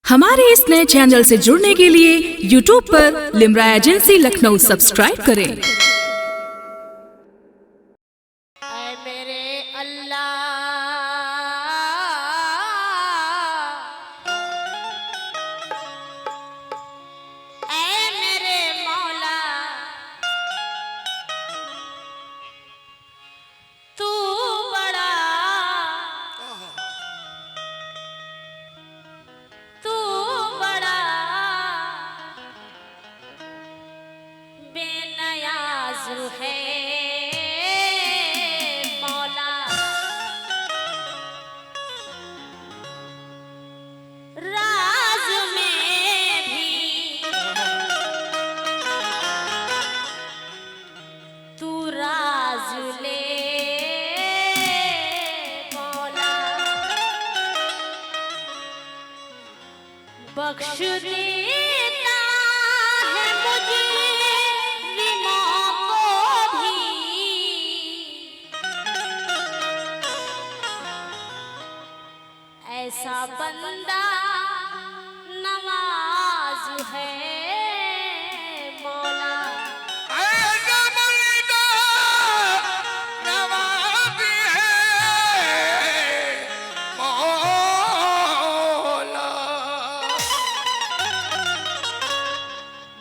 हमारे इस नए चैनल से जुड़ने के लिए YouTube पर लिमरा एजेंसी लखनऊ सब्सक्राइब करें। मेरे अल्लाह ऐ मेरे मौला तू बड़ा बेनियाज़ है मौला। राज में भी तू राज ले मौला। बख्श देता है मुझे ऐसा बंदा नवाज है मौला। ऐसा बंदा नवाज है मौला।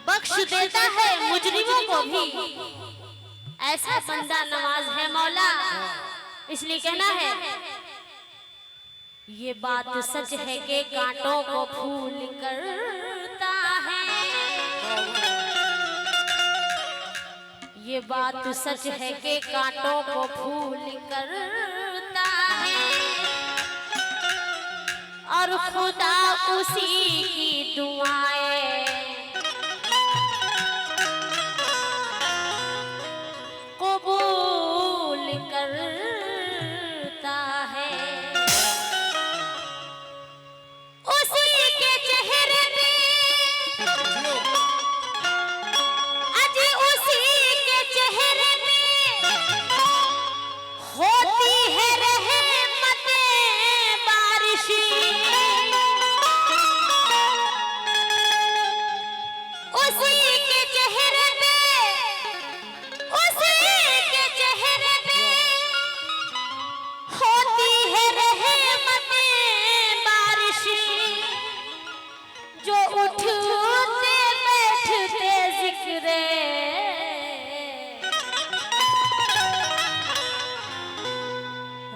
बख्श देता है मुजरिमों को भी ऐसा बंदा नवाज है मौला। इसलिए कहना है ये बात सच है कि कांटों को फूल करता है। ये बात सच है कि कांटों को फूल करता है और खुदा उसी की दुआएं कबूल करता है।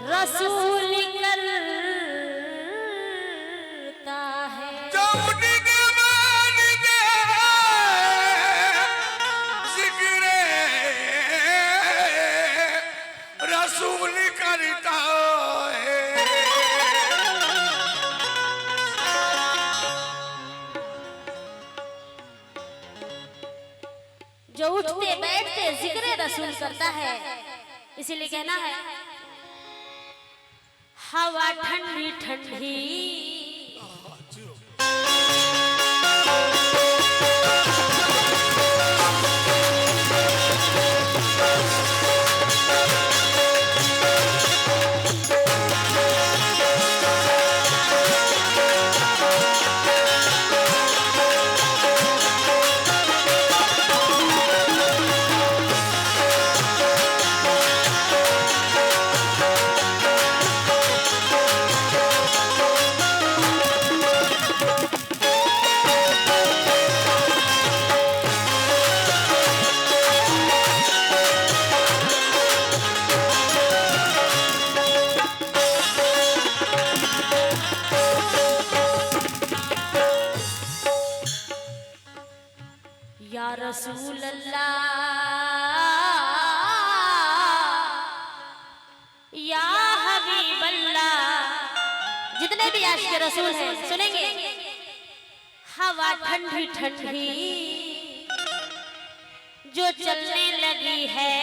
रसूल करता है जो उनके मान दे जिक्र रसूल करता है। जो उठते बैठते जिक्र रसूल करता है। इसीलिए कहना है हवा ठंडी ठंडी या रसूल अल्लाह या हबीब अल्लाह। जितने भी आशिक रसूल हैं सुनेंगे हवा ठंडी ठंडी जो चलने लगी है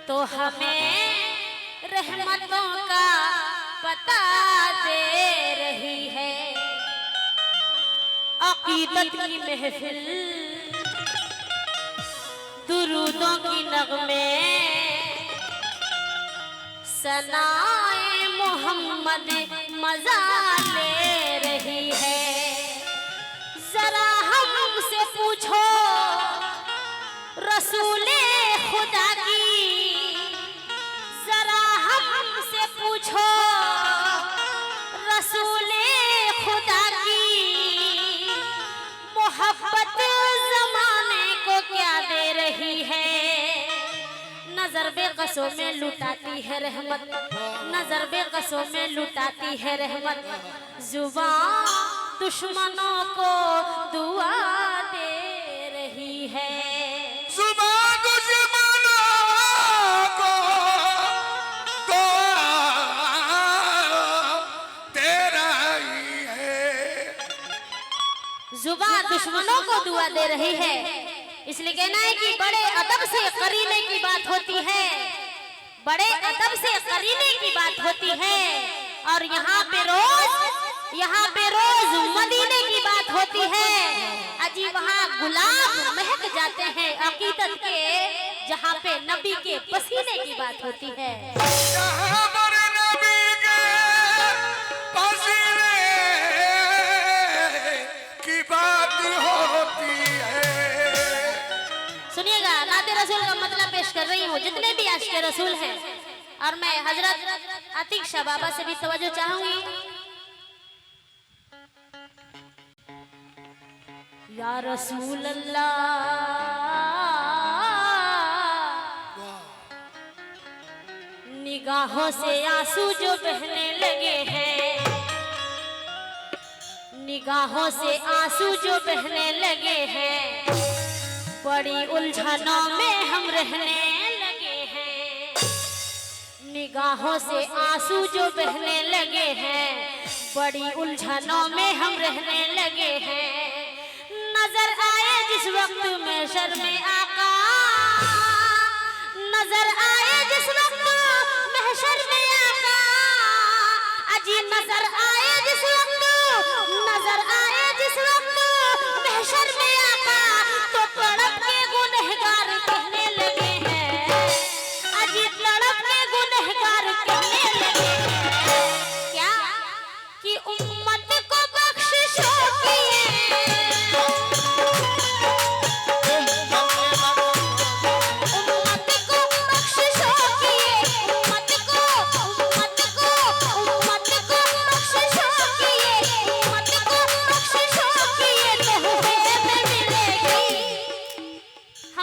तो हमें रहमतों का पता दे रही है। अकीदत की महफिल दुरूदों की नगमे सनाए मोहम्मद मजा ले रहे रसूले खुदा की मोहब्बत जमाने को क्या दे रही है। नजर बेकसों में लुटाती है रहमत, नजर बेकसों में लुटाती है रहमत। जुबान दुश्मनों को दुआ दे रही है। जुबान दुश्मनों को दुआ दे रही है। जुबान दुश्मनों को दुआ दे रही है। इसलिए कहना है कि बड़े अदब से करीने की बात होती है, बड़े अदब से करीने की बात होती है। और यहाँ पे रोज मदीने की बात होती है। अजी वहाँ गुलाब महक जाते हैं अकीदत के, जहाँ पे नबी के पसीने की बात होती है। जहाँ पर नबी के पसीने की बात होती है। सुनिएगा, नाते रसूल का मतलब पेश कर रही हूँ। जितने भी आशिक रसूल हैं, और मैं हजरत अतीक शाह बाबा से भी तवज्जो चाहूंगी। या रसूल अल्लाह, निगाहों से आंसू जो बहने लगे हैं, निगाहों से आंसू जो बहने लगे हैं, बड़ी उलझनों में हम रहने लगे हैं। निगाहों से आंसू जो बहने लगे हैं, बड़ी उलझनों में हम रहने लगे हैं। नजर आए जिस वक्त में शर्मे आका, नजर आए जिस वक्त महशर में आका, अजी नजर आए जिस वक्त, नजर आए जिस वक्त महशर में आका, तो तड़प के गुनहगार कहने लगे हैं। अजी तड़प के गुनहगार कहने लगे हैं क्या कि उम्मत को बख्शिशों की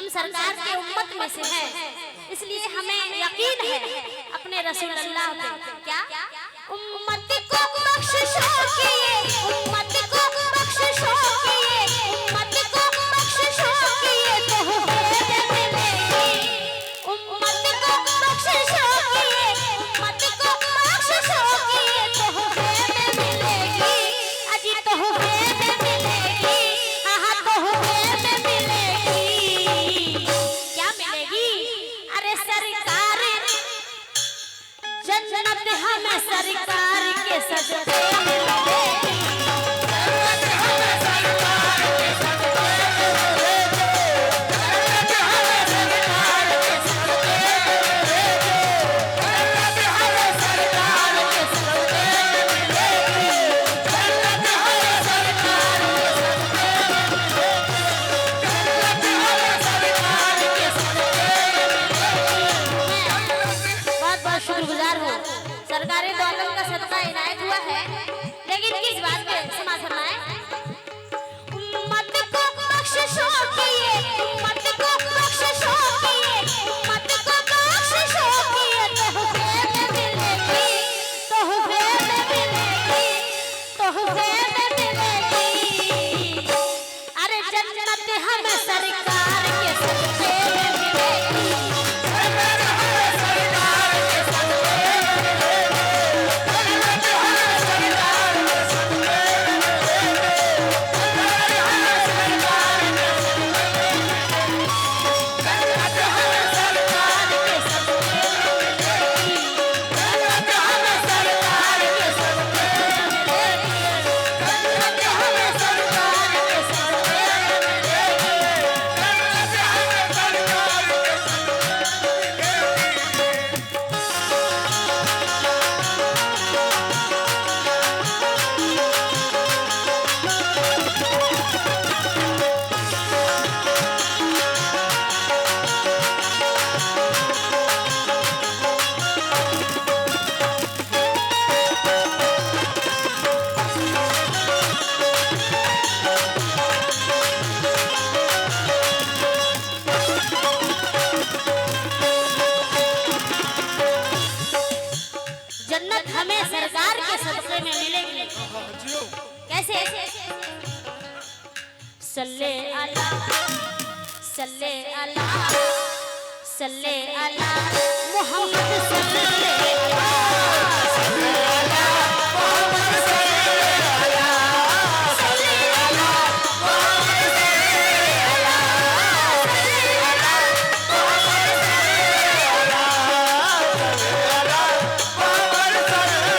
सरकार के उम्मत में से है, इसलिए हमें यकीन है अपने रसूल अल्लाह पे। क्या उम्मत को बख्शिशों की, उम्मत को बख्शिशों की, उम्मत को बख्शिशों की तोहफे में मिलेगी। उम्मत को बख्शिशों की, उम्मत को बख्शिशों की तोहफे में मिलेगी। अजी तोहफे में मिलेगी, हाँ तोहफे में मिलेगी। क्या मिलेगी? अरे सरकार जन्नत हमें सरकार के सदके मिलेगी। कैसे? सल्ले अला सल्ले अला सल्ले अला मोहम्मद सल्ले अला सल्ले अला मोहम्मद सल्ले अला सल्ले अला मोहम्मद सल्ले अला सल्ले अला मोहम्मद सल्ले अला सल्ले अला मोहम्मद सल्ले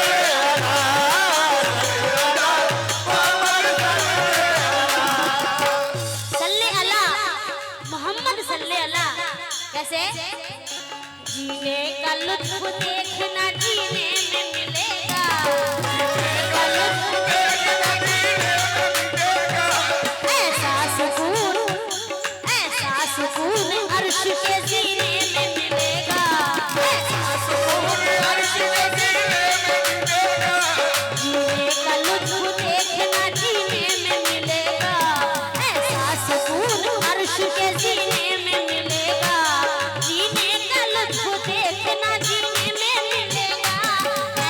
अला सल्ले अला मोहम्मद सल्ले अला मोहम्मद सल्ले अला। कैसे? जीने का लुत्फ देखना जीने में मिलेगा, जीने का लुत्फ देखना जीने में मिलेगा, ऐसा सुकून अर्श के जीने में मिलेगा, ऐसा सुकून अर्श के जीने में मिलेगा। जीने का लुत्फ देखना जीने में मिलेगा, ऐसा सुकून अर्श के जीने में मिलेगा। जीने का लुत्फ देखना जीने में मिलेगा,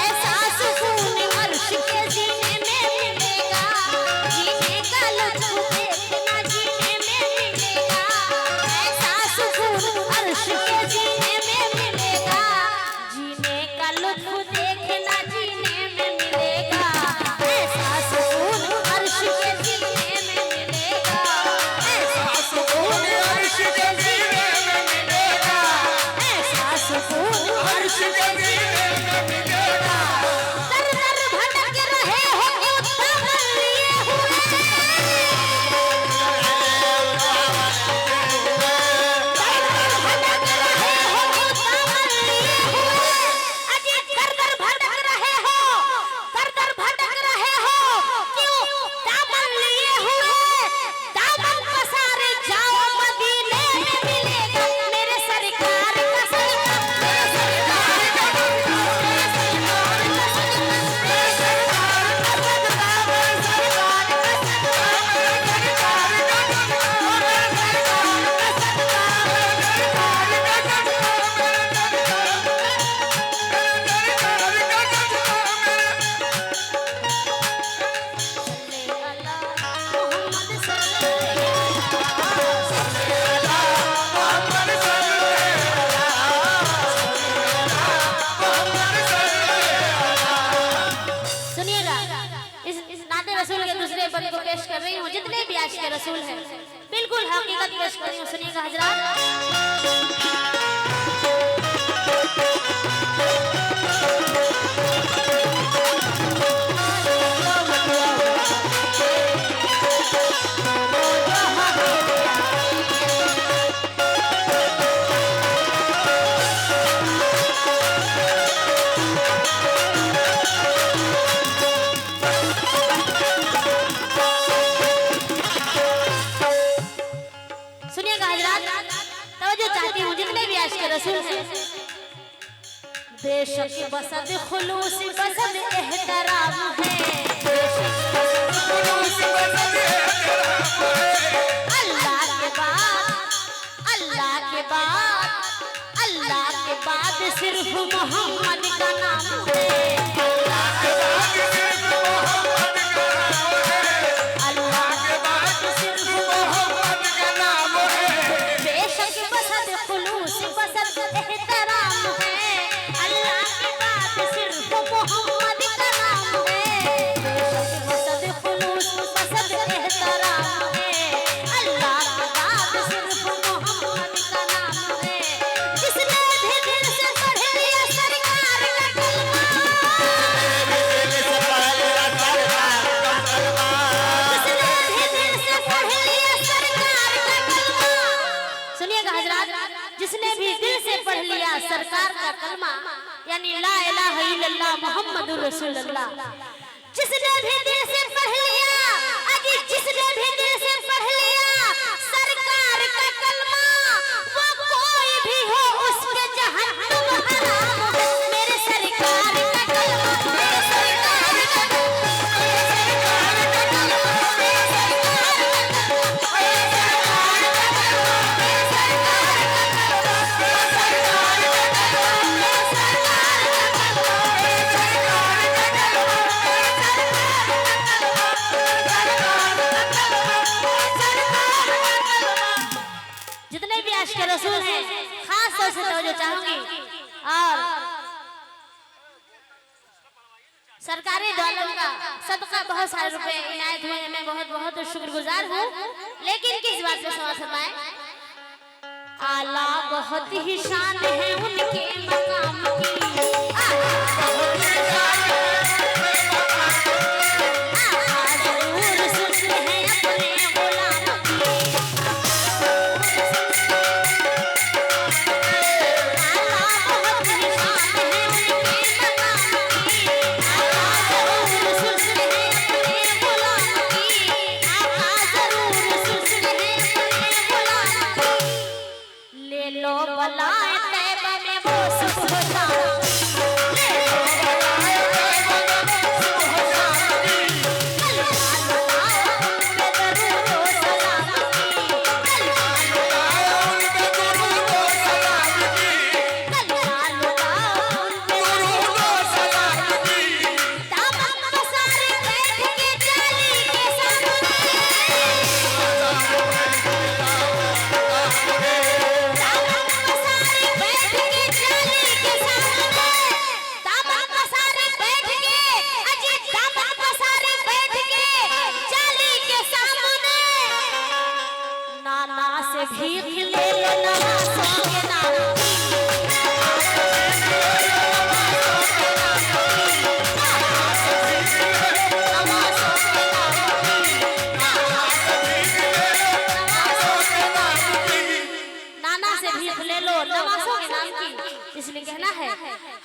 ऐसा सुकून अर्श के जीने में मिलेगा। जीने का लुत्फ देखना जीने में मिलेगा, ऐसा सुकून अर्श के जीने में मिलेगा। जीने का लुत्फ देखना जीने में मिलेगा, ऐसा सुकून अर्श के जीने में मिलेगा, ऐसा सुकून अर्श के जीने में मिलेगा, ऐसा सुकून अर्श के जीने में मिलेगा। दर दर भटक रहे हो क्यों दामन लिए हुए, दर दर भटक रहे हो क्यों दामन लिए हुए, अजी दर दर भटक रहे हो, दर दर भटक रहे हो क्यों दामन लिए हुए। दामन पसारे जाओ मदीने में मिलेगा मेरे सरकार का सदका, मेरे सरकार का सदका, मेरे सरकार का सदका, मेरे सरकार का सदका, मेरे सरकार का सदका, मेरे सरकार का सदका, मेरे सरकार का सदका, मेरे सरकार सल्ले अला मोहम्मद सल्ले अला मोहम्मद सल्ले अला मोहम्मद सल्ले अला। सुनिएगा, इस नाते रसूल के दूसरे बंद को पेश कर रही हूँ। जितने भी आज के रसूल हैं बिल्कुल हकीकत पेश कर रही हूँ। सुनिएगा हजरात। सुनिएगा हजरात, तवज्जो चाहती हूँ। जितने भी आज के रसूल हैं बेशक बसद खुलूस बसद एहतराम है, बेशक बसद खुलूस बसद एहतराम है। अल्लाह के बाद अल्लाह के बाद अल्लाह के बाद सिर्फ मोहम्मद का नाम है, अल्लाह के बाद सिर्फ मोहम्मद का नाम है, अल्लाह के बाद सिर्फ मोहम्मद का नाम है। बेशक बसद खुलूस बसद एहतराम है, अल्लाह के बाद सिर्फ मोहम्मद का नाम है। बेशक बसद खुलूस बसद एहतराम है, अल्लाह के बाद सिर्फ मोहम्मद का नाम है। जिसने भी दिल से पढ़ लिया सरकार का कलमा, तौर से तवज्जो चाहूंगी और सरकारी डॉलर का सदका बहुत सारे रुपए इनायत हुए हैं, मैं बहुत बहुत शुक्रगुजार हूँ। लेकिन किस बात पे सवाल फरमाए, आला बहुत ही शान है उनके मकाम की, आला बहुत ही शान है जरूर सुन है अपने गुलाम की, आला बहुत ही शान है उनके मकाम की, आला जरूर सुन है अपने गुलाम की, आला जरूर सुन है अपने गुलाम की। ले लो बलाए तैबा में वो सुबह शाम, ले लो बलाए तैबा में वो सुबह शाम, कलमा लगाओ उन पे दरूद व सलाम की, कलमा लगाओ उन पे दरूद व सलाम की, कलमा लगाओ उन पे दरूद व सलाम की। दामन पसारे बैठ के जाली के सामने, दामन पसारे बैठ के जाली के सामने, दामन पसारे बैठ के, अजी दामन पसारे बैठ के जाली के सामने, नाना से भीख ले लो नवाज़ों के नाम की, नाना से भीख ले लो नवाज़ों के नाम की, नाना से भीख ले लो नवाज़ों के नाम की, नाना से भीख ले लो नवाज़ों के नाम की, नाना से भीख ले लो नवाज़ों के नाम की। इसलिए कहना है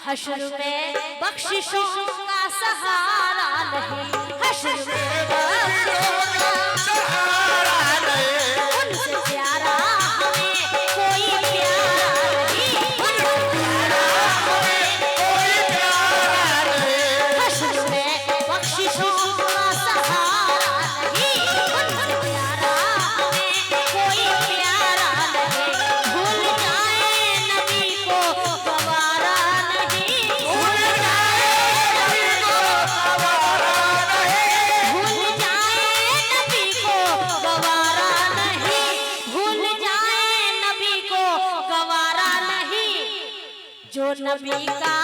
हश्र में बख्शिशों का सहारा नहीं, हश्र में बख्शिशों का सहारा नहीं, उनसे प्यारा हमें कोई प्यारा नहीं, उनसे प्यारा हमें कोई प्यारा नहीं, हश्र में बख्शिशों का सहारा नहीं, उनसे प्यारा हमें कोई प्यारा नहीं। भूल जाए नबी को गवारा नहीं, भूल जाए नबी को गवारा नहीं, भूल जाए नबी को गवारा नहीं, भूल जाए नबी को गवारा नहीं, जो नबी का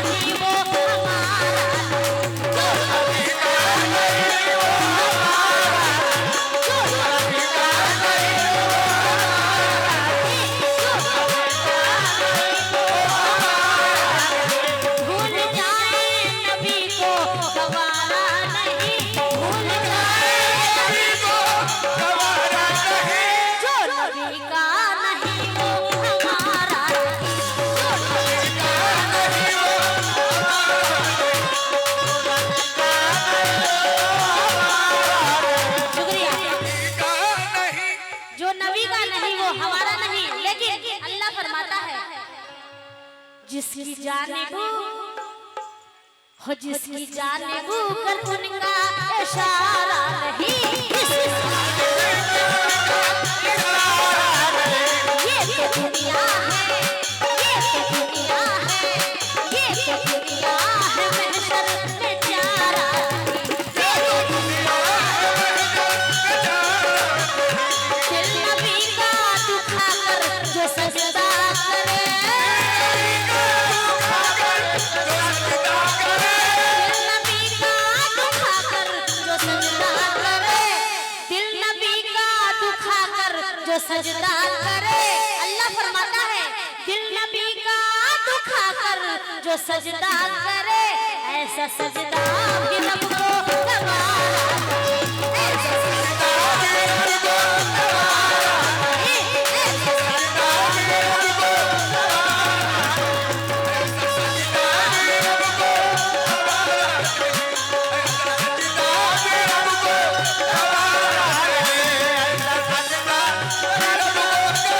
नहीं वो हमारा नहीं, जो नबी का नहीं वो हमारा नहीं, जो नबी का नहीं वो हमारा नहीं, जो नबी का नहीं वो हमारा नहीं। भूल जाए नबी को गवारा नहीं, भूल जाए नबी को गवारा नहीं, जो नबी का नहीं वो हमारा नहीं, जो नबी का नहीं वो हमारा नहीं, शुक्रिया। जो नबी का नहीं वो हमारा नहीं, लेकिन अल्लाह फरमाता है जिसकी जानिब हो, जिसकी जानिब कर उनका इशारा नहीं, जिसकी जानिब इशारा नहीं, ये तो दुनिया है, ये तो दुनिया है, ये तो दुनिया है महशर में प्यारा नहीं, ये तो दुनिया है महशर में प्यारा नहीं। दिल नबी का दुखा कर जो सजदा करे, दिल नबी का दुखा कर जो सजदा करे, दिल नबी का दुखा कर जो सजदा करे। अल्लाह फरमाता है दिल नबी का दुखा कर जो सजदा करे, ऐसा सजदा भी रब को गवारा नहीं, ऐसा सजदा भी रब को गवारा नहीं, ऐसा सजदा भी रब को गवारा नहीं, ऐसा सजदा भी रब को गवारा नहीं, ऐसा सजदा भी रब को गवारा नहीं, ऐसा सजदा भी रब को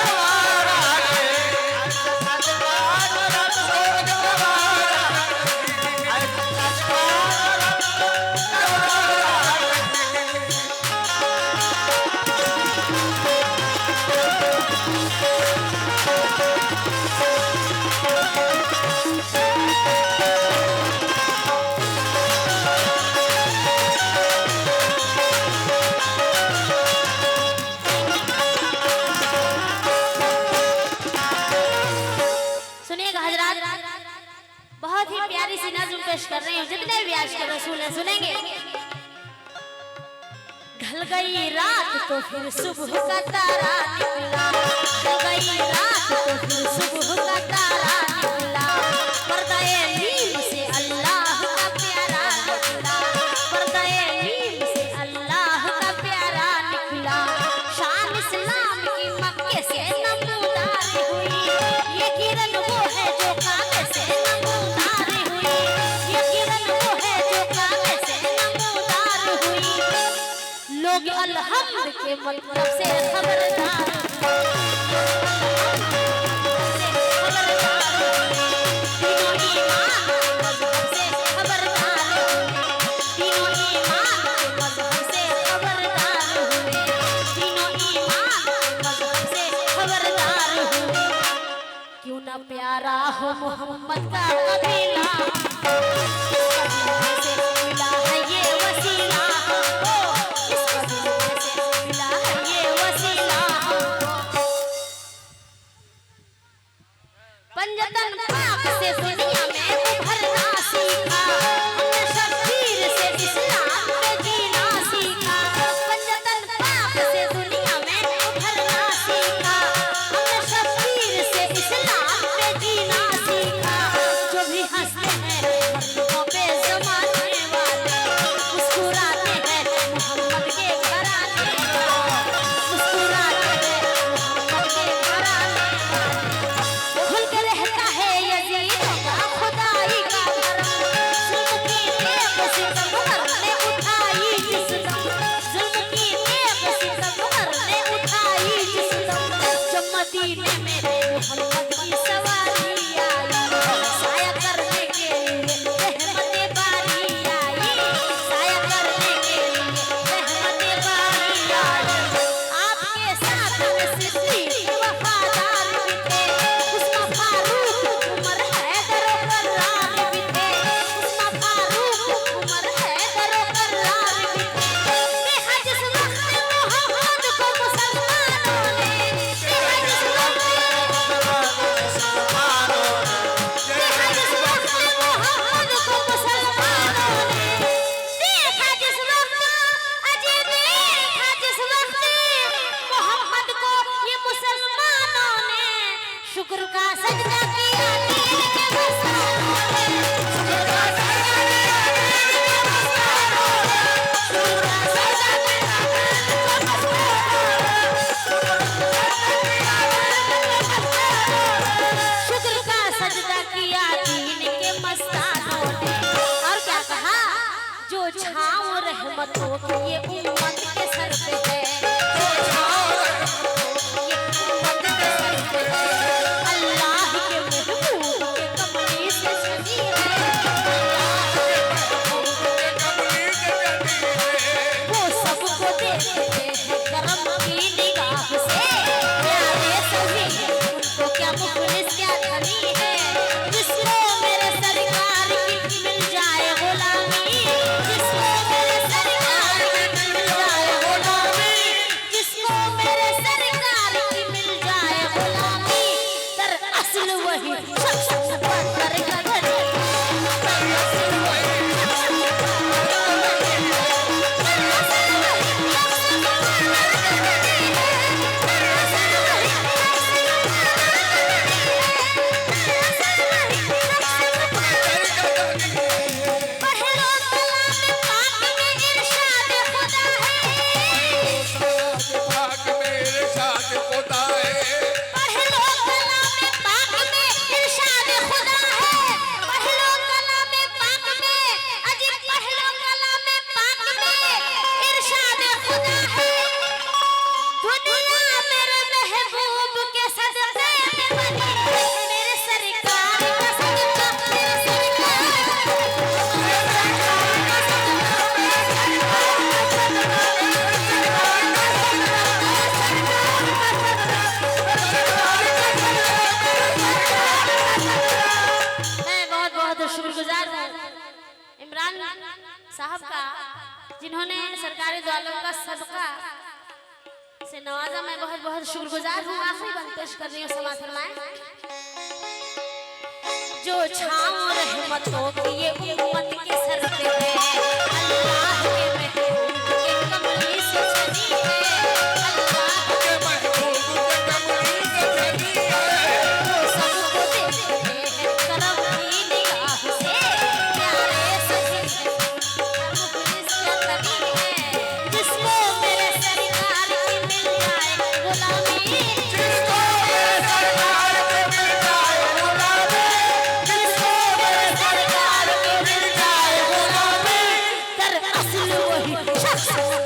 गवारा नहीं, ऐसा सजदा भी रब को गवारा नहीं, ऐसा सजदा भी रब को गवारा ढल गई रात तो फिर सुबह का तारा निकला, ढल गई रात तो फिर सुबह का तारा निकला, पर्दाए नीम से अल्लाह का प्यारा निकला, पर्दाए नीम से अल्लाह का प्यारा निकला। शान इस्लाम की मक्के से नमूदार हुई, ये किरण वो है जो काबे से नमूदार हुई, ये किरण वो है जो काबे से नमूदार हुई। लोग अलहम्द के मतलब से खबरदार, तीनों ईमान के मजहब से खबरदार हुए, तीनों ईमान के मजहब से खबरदार हुए, तीनों ईमान के मजहब से खबरदार हुए। क्यों ना प्यारा हो मोहम्मद का कबीला, इस कबीले से मिला है ये वसीला, इस कबीले से मिला है ये वसीला। पंजतन पाक से दुनिया में उभरना सीखा, हमने शब्बीर से इस्लाम में जीना सीखा, पंजतन पाक से दुनिया में उभरना सीखा, हमने शब्बीर से इस्लाम में जीना सीखा। जो भी हंसते हैं मर्दों पे जमाने वाले, मुस्कुराते हैं मोहम्मद के घराने वाले, मुस्कुराते हैं मोहम्मद के घराने वाले। खुल के रहता है यजीदों का खुदाई का करम, जुल्म की तेग सितम करने उठाई जिस दम, जुल्म की तेग सितम करने उठाई जिस दम। जब मदीने में मोहम्मद की सवारी आई, साया करने के लिए रहमते बारी आई, साया करने के लिए रहमते बारी आई। आपके साथ में सिद्दीक वफादार भी थे, उस्मान फारूक उमर हैदर करार भी थे, उस्मान फारूक उमर हैदर करार भी थे। देखा जिस वक्त मोहम्मद को मुसलमानों ने, देखा जिस वक्त देखा जिस वक्त मोहम्मद को मुसलमानों ने, देखा जिस वक्त अजय देखा जिस वक्त मोहम्मद को ये मुसलमानों ने, शुक्र का सजदा किया दीन के मस्तानों ने, शुक्र का सजदा किया दीन के मस्तानों ने, शुक्र का सजदा किया दीन के मस्तानों ने, शुक्र का सजदा किया दीन के मस्तानों ने। और क्या कहा, जो छाँव रहमतों की ये उम्मत के सर पे है, जो छाँव रहमतों की ये उम्मत के सर पे है, अल्लाह के महबूब के कमली से सजी है, अल्लाह के महबूब के कमली से सजी है। वो सबको देखते हैं करम की निगाह से, प्यारे सभी हैं उनको क्या मुखलिस क्या धनी है, जिसको मेरे सरकार की मिल जाए गुलामी, जिसको मेरे सरकार की मिल जाए गुलामी, जिसको मेरे सरकार की मिल जाए गुलामी। दरअसल वही शख्स मुकद्दर का धनी, दरअसल वही शख्स मुकद्दर का धनी है, दरअसल वही शख्स मुकद्दर का धनी है, दरअसल वही शख्स मुकद्दर का धनी है, दरअसल वही शख्स मुकद्दर का धनी है। पहलो कलाम पाक में इरशाद खुदा है, पाक मेरे साथ खुदा है, पहलो कलाम पाक में इरशाद खुदा है, पहलो कलाम पाक में अजी पहलो कलाम पाक में इरशाद खुदा है। दुनिया मेरे महबूब के सदक़े में बनी है, मेरे सरकार का सदका, मेरे सरकार का सदका, मेरे सरकार का सदका, मेरे सरकार का सदका, मेरे सरकार का सदका, मेरे सरकार का सदका, मेरे सरकार का सदका। मैं बहुत बहुत शुक्रगुजार हूँ इमरान साहब का, जिन्होंने सरकारी दो आलम का सदका से नवाजा। मैं बहुत बहुत शुक्रगुजार हूँ। आखिरी बंद पेश कर रही हूँ, समाज फरमाएं। जो छाँव रहमतों की ये उम्मत के सर पे है, अल्लाह के महबूब के कमली से है शख्स